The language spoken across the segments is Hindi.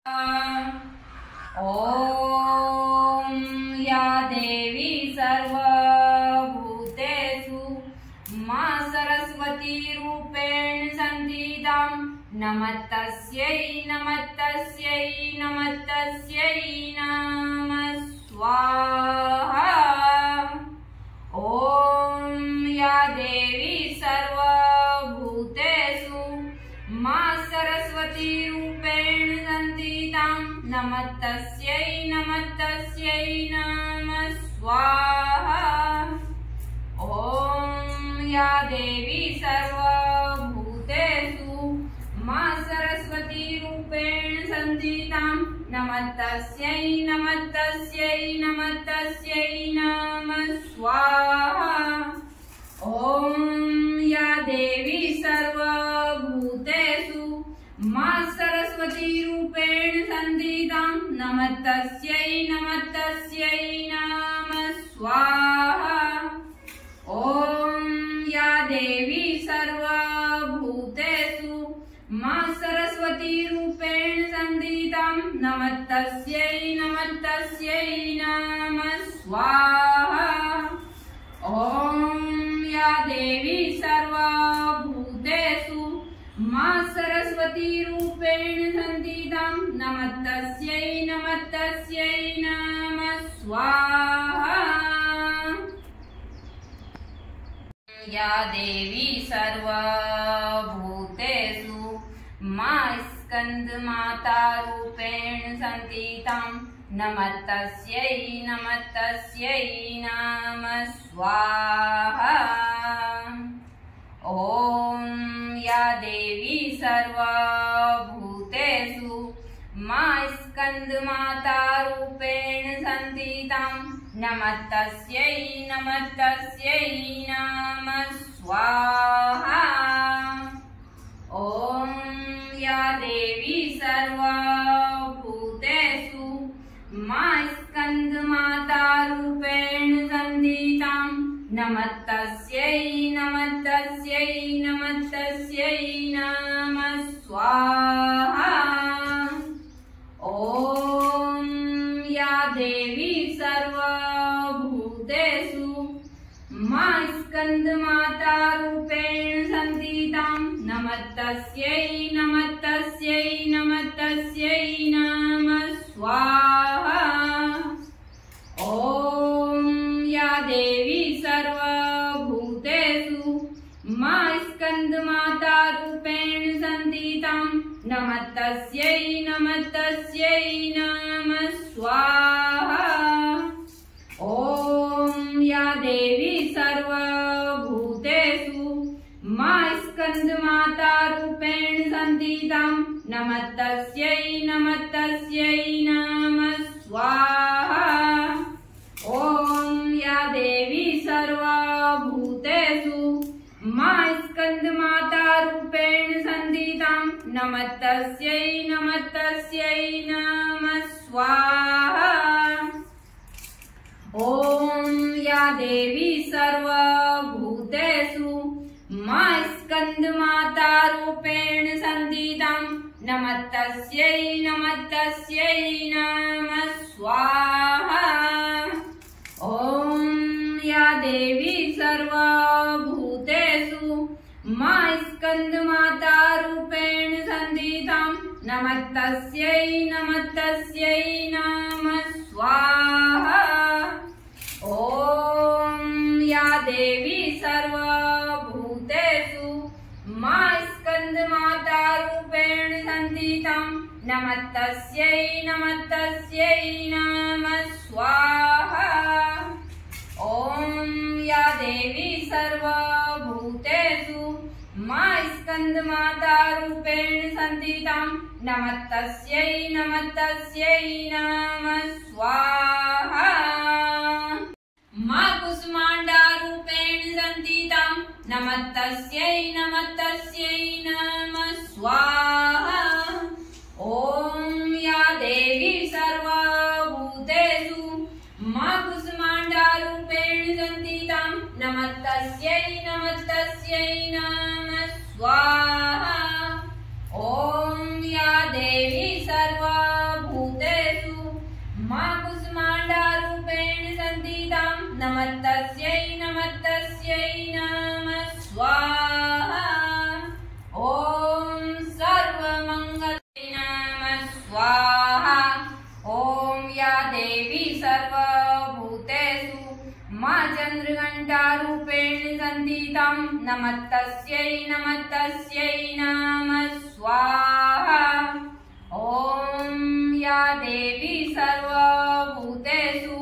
ॐ या देवी सर्वभूतेषु मा सरस्वती रूपेण संस्थितां नमस्तस्यै नमस्तस्यै नमस्तस्यै नमः स्वाहा। ॐ या देवी सर्वभूतेषु मा सरस्वती रूपेण संस्थितां नमस्तस्यै नमस्तस्यै नमः स्वाहा। ॐ या देवी सर्वभूतेषु मा सरस्वती रूपेण संस्थितां नमस्तस्यै नमस्तस्यै नमस्तस्यै नमः स्वाहा। ॐ या देवी सर्वभूतेषु मा सरस्वती रूपेण संस्थितां नमस्तस्यै नमस्तस्यै नमः स्वाहा। ॐ या देवी सर्वभूतेषु मा सरस्वती रूपेण संस्थितां नमस्तस्यै नमस्तस्यै नमः स्वाहा। ॐ या देवी सर्वभूतेषु मा सरस्वती रूपेण संस्थितां नमस्तस्यै नमस्तस्यै नमः स्वाहा। या देवी सर्वभूतेषु मा स्कन्दमाता रूपेण संस्थितां नमस्तस्यै नमस्तस्यै नमः स्वाहा। ॐ या देवी सर्वभूतेषु मा स्कन्दमाता रूपेण संस्थितां नमस्तस्यै नमस्तस्यै नमः स्वाहा। ॐ या देवी सर्वभूतेषु मा स्कन्दमाता रूपेण संस्थितां नमस्तस्यै नमस्तस्यै नमस्तस्यै नमः स्वाहा। ॐ या देवी सर्वभूतेषु मा स्कन्दमाता रूपेण संस्थितां नमस्तस्यै नमस्तस्यै नमस्तस्यै नमः स्वाहा। ॐ या देवी सर्वभूतेषु मा स्कन्दमाता रूपेण संस्थितां नमस्तस्यै नमस्तस्यै नमः स्वाहा। ॐ या देवी सर्वभूतेषु मा स्कन्दमाता रूपेण संस्थितां नमस्तस्यै नमस्तस्यै नमः स्वाहा। ॐ या देवी सर्वभूतेषु मा स्कन्दमाता रूपेण संस्थितां नमस्तस्यै नमस्तस्यै नमः स्वाहा। ॐ या देवी सर्वभूतेषु मा स्कन्दमाता रूपेण संस्थितां नमस्तस्यै नमस्तस्यै नमः स्वाहा। ॐ या देवी सर्वभूतेषु मा स्कन्दमाता रूपेण संस्थितां नमस्तस्यै नमस्तस्यै नमः स्वाहा। ॐ या देवी सर्वभूतेषु मा स्कन्दमाता रूपेण संस्थितां नमस्तस्यै नमस्तस्यै नमः स्वाहा। ॐ या देवी सर्वभूतेषु मा स्कन्दमाता रूपेण संस्थितां नमस्तस्यै नमस्तस्यै नमः स्वाहा। मा कुसुमाण्डा रूपेण संस्थितां नमस्तस्यै नमस्तस्यै नमः स्वाहा। ॐ या देवी सर्वभूतेषु मा कुसुमाण्डा रूपेण संस्थितां नमस्तस्यै नमस्तस्यै नमः स्वाहा। ॐ या देवी सर्व सन्ति तं नमस्तस्यै नमस्तस्यै नमः स्वाहा। ॐ या देवी सर्वभूतेषु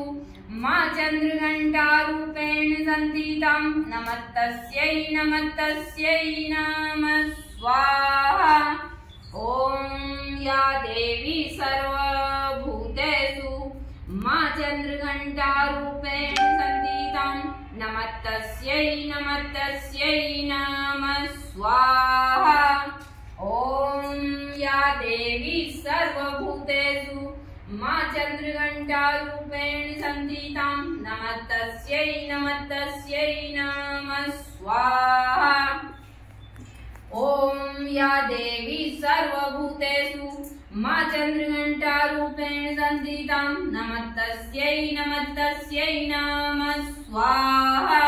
मा चन्द्रघण्टारूपेण संस्थितां नमस्तस्यै नमस्तस्यै नमः स्वाहा। ॐ या देवी सर्वभूतेषु मा चन्द्रघण्टारूपेण संस्थितां नमस्तस्यै नमस्तस्यै नमः स्वाहा। ॐ या देवी सर्वभूतेषु मा चन्द्रघण्टारूपेण संस्थितां नमस्तस्यै नमस्तस्यै नमः स्वाहा। ॐ या देवी सर्वभूतेषु मा चन्द्रघण्टारूपेण संस्थितां नमस्तस्यै नमस्तस्यै नमः स्वाहा।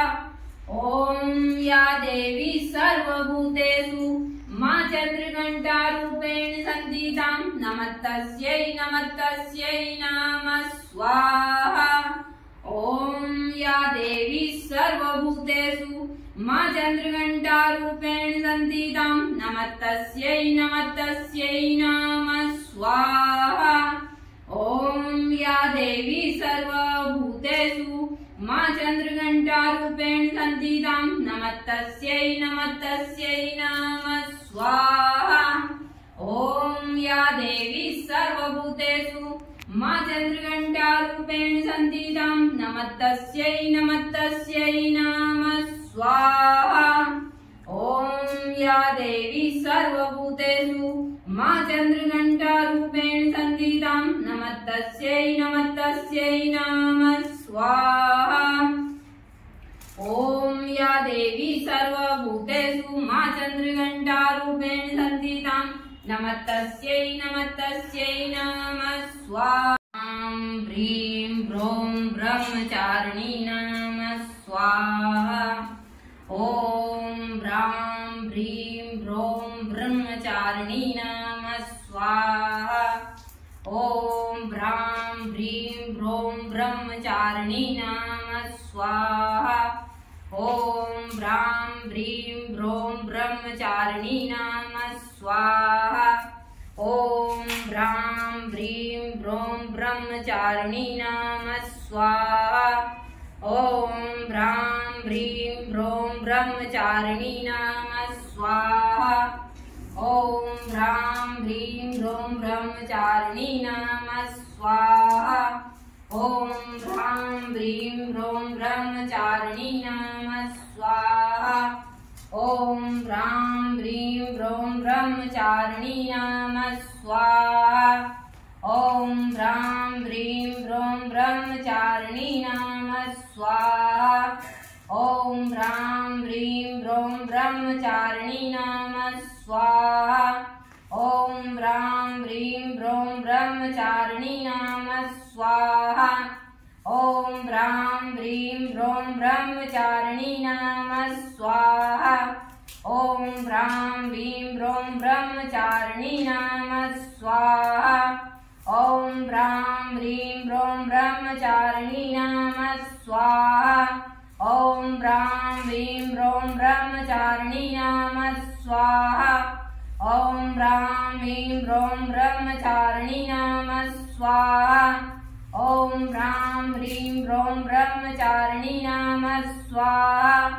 ॐ या देवी सर्वभूतेषु मा चन्द्रघण्टारूपेण संस्थितां नमस्तस्यै नमस्तस्यै नमः स्वाहा। ॐ या देवी सर्वभूतेषु मा चन्द्रघण्टारूपेण संस्थितां नमस्तस्यै नमस्तस्यै नमः स्वाहा। ॐ या देवी सर्वभूतेषु मा चन्द्रघण्टारूपेण संस्थितां नमस्तस्यै नमस्तस्यै नमः स्वाहा। ॐ या देवी सर्वभूतेषु मा चन्द्रघण्टारूपेण संस्थितां नमस्तस्यै नमस्तस्यै नमः स्वाहा। ॐ या देवी सर्वभूतेषु मा चन्द्रघण्टारूपेण संस्थितां नमस्तस्यै नमस्तस्यै नमः स्वाहा। ॐ या देवी सर्वभूतेषु मा चन्द्रघण्टारूपेण संस्थितां नमस्तस्यै नमस्तस्यै नमः स्वाहा। ह्रीं ब्रों ब्रह्मचारिणी नमः स्वाहा। ॐ ब्रां ह्रीं ब्रों ब्रह्मचारिणी नमः स्वाहा। ॐ ब्रां ह्रीं ब्रों ब्रह्मचारिणी नमः स्वाहा। ॐ ब्रां ह्रीं ब्रों ब्रह्मचारिणी नमः स्वाहा। ॐ ब्रां ह्रीं ब्रों ब्रह्मचारिणी नमः स्वाहा। ॐ ब्रां ह्रीं ब्रों ब्रह्मचारिणी नमः स्वाहा। ॐ ब्रां ह्रीं ब्रों ब्रह्मचारिणी नमः स्वाहा। ॐ ब्रां ह्रीं ब्रों ब्रह्मचारिणी नमः स्वाहा। ॐ ब्रां ह्रीं ब्रों ब्रह्मचारिणी नमः स्वाहा। ॐ ब्रां ह्रीं ब्रों ब्रह्मचारिणी नमः स्वाहा। ॐ ब्रां ह्रीं ब्रों ब्रह्मचारिणी नमः स्वाहा। ॐ ब्रां ह्रीं ब्रों ब्रह्मचारिणी नमः स्वाहा। ॐ ब्रां ह्रीं ब्रों ब्रह्मचारिणी नमः स्वाहा। ॐ ब्रां ह्रीं ब्रों ब्रह्मचारिणी नमः स्वाहा। ॐ ब्रां ह्रीं ब्रों ब्रह्मचारिणी नमः स्वाहा। ॐ ब्रां ह्रीं ब्रों ब्रह्मचारिणी नमः स्वाहा। ॐ ब्रां ह्रीं ब्रों ब्रह्मचारिणी नमः स्वाहा। ॐ ब्रां ह्रीं ब्रों ब्रह्मचारिणी नमः स्वाहा।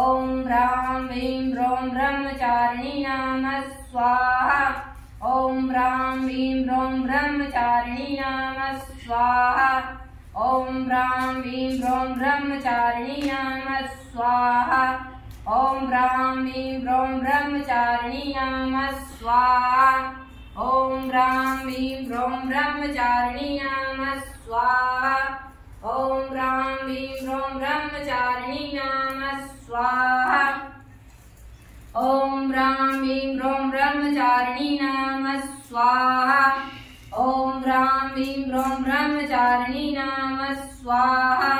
ॐ ब्रां ह्रीं ब्रों ब्रह्मचारिणी नमः स्वाहा। ॐ ब्रां ह्रीं ब्रों ब्रह्मचारिणी नमः स्वाहा। ॐ ब्रां ह्रीं ब्रों ब्रह्मचारिणी नमः स्वाहा। ॐ ब्रां ह्रीं ब्रों ब्रह्मचारिणी नमः स्वाहा। ॐ ब्रां ह्रीं ब्रों ब्रह्मचारिणी नमः स्वाहा। ॐ ब्रां ह्रीं ब्रों ब्रह्मचारिणी नमः स्वाहा। ॐ ब्रां ह्रीं ब्रों ब्रह्मचारिणी नमः स्वाहा। ॐ ब्रां ह्रीं ब्रों ब्रह्मचारिणी नमः स्वाहा।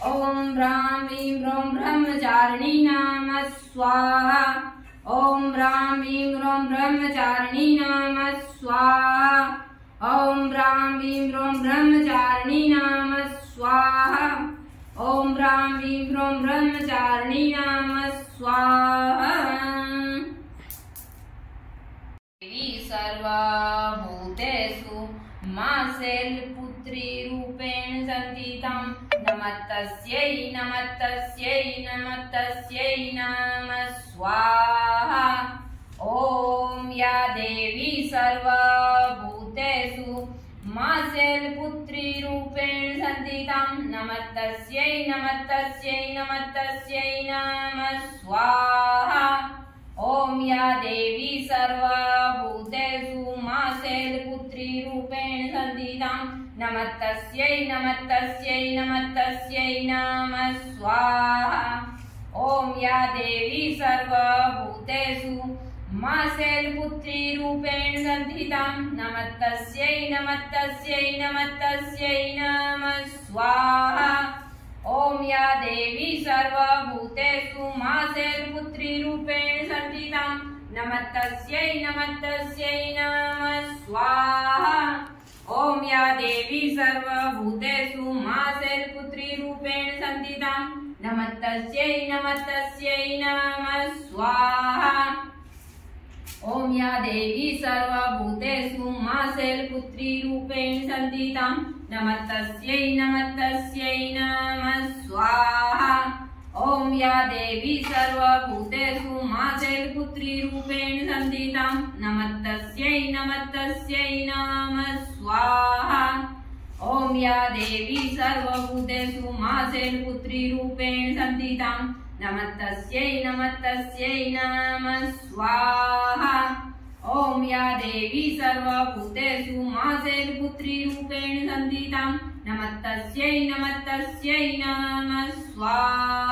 ॐ ब्रां ह्रीं ब्रों ब्रह्मचारिणी नमः स्वाहा। ॐ ब्रां ह्रीं ब्रों ब्रह्मचारिणी नमः स्वाहा। ॐ ब्रां ह्रीं ब्रों ब्रह्मचारिणी नमः स्वाहा। ॐ ह्रां ह्रीं ह्रूं ब्रह्मचारिणी नमः स्वाहा। देवी सर्वभूतेषु माशैलपुत्री रूपेण संस्थितां नमस्तस्यै नमस्तस्यै नमस्तस्यै नमः स्वाहा। ॐ या देवी सर्वभूतेषु माशैलपुत्री रूपेण संस्थितां नमस्तस्यै नमस्तस्यै नमस्तस्यै नमः स्वाहा। ॐ या देवी सर्वभूतेषु माशैलपुत्री रूपेण संस्थितां नमस्तस्यै नमस्तस्यै नमस्तस्यै नमः स्वाहा। ॐ या देवी सर्वभूतेषु माशैलपुत्री रूपेण संस्थितां नमस्तस्यै नमस्तस्यै नमस्तस्यै नमः स्वाहा। ॐ या देवी सर्वभूतेषु माशैलपुत्री रूपेण संस्थितां नमस्तस्यै नमस्तस्यै नमः स्वाहा। ॐ या देवी सर्वभूतेषु माशैलपुत्री रूपेण संस्थितां नमस्तस्यै नमस्तस्यै नमः स्वाहा। ॐ या देवी सर्वभूतेषु माशैलपुत्री रूपेण संस्थितां नमस्तस्यै नमस्तस्यै नमः स्वाहा। ॐ या देवी सर्वभूतेषु माशैलपुत्री रूपेण संस्थितां नमस्तस्यै नमस्तस्यै नमः स्वाहा। ॐ या देवी सर्वभूतेषु माशैलपुत्री रूपेण संस्थितां नमस्तस्यै नमस्तस्यै नमः स्वाहा। ॐ या देवी सर्वभूतेषु माशैलपुत्री रूपेण संस्थितां नमस्तस्यै नमस्तस्यै नमः स्वाहा।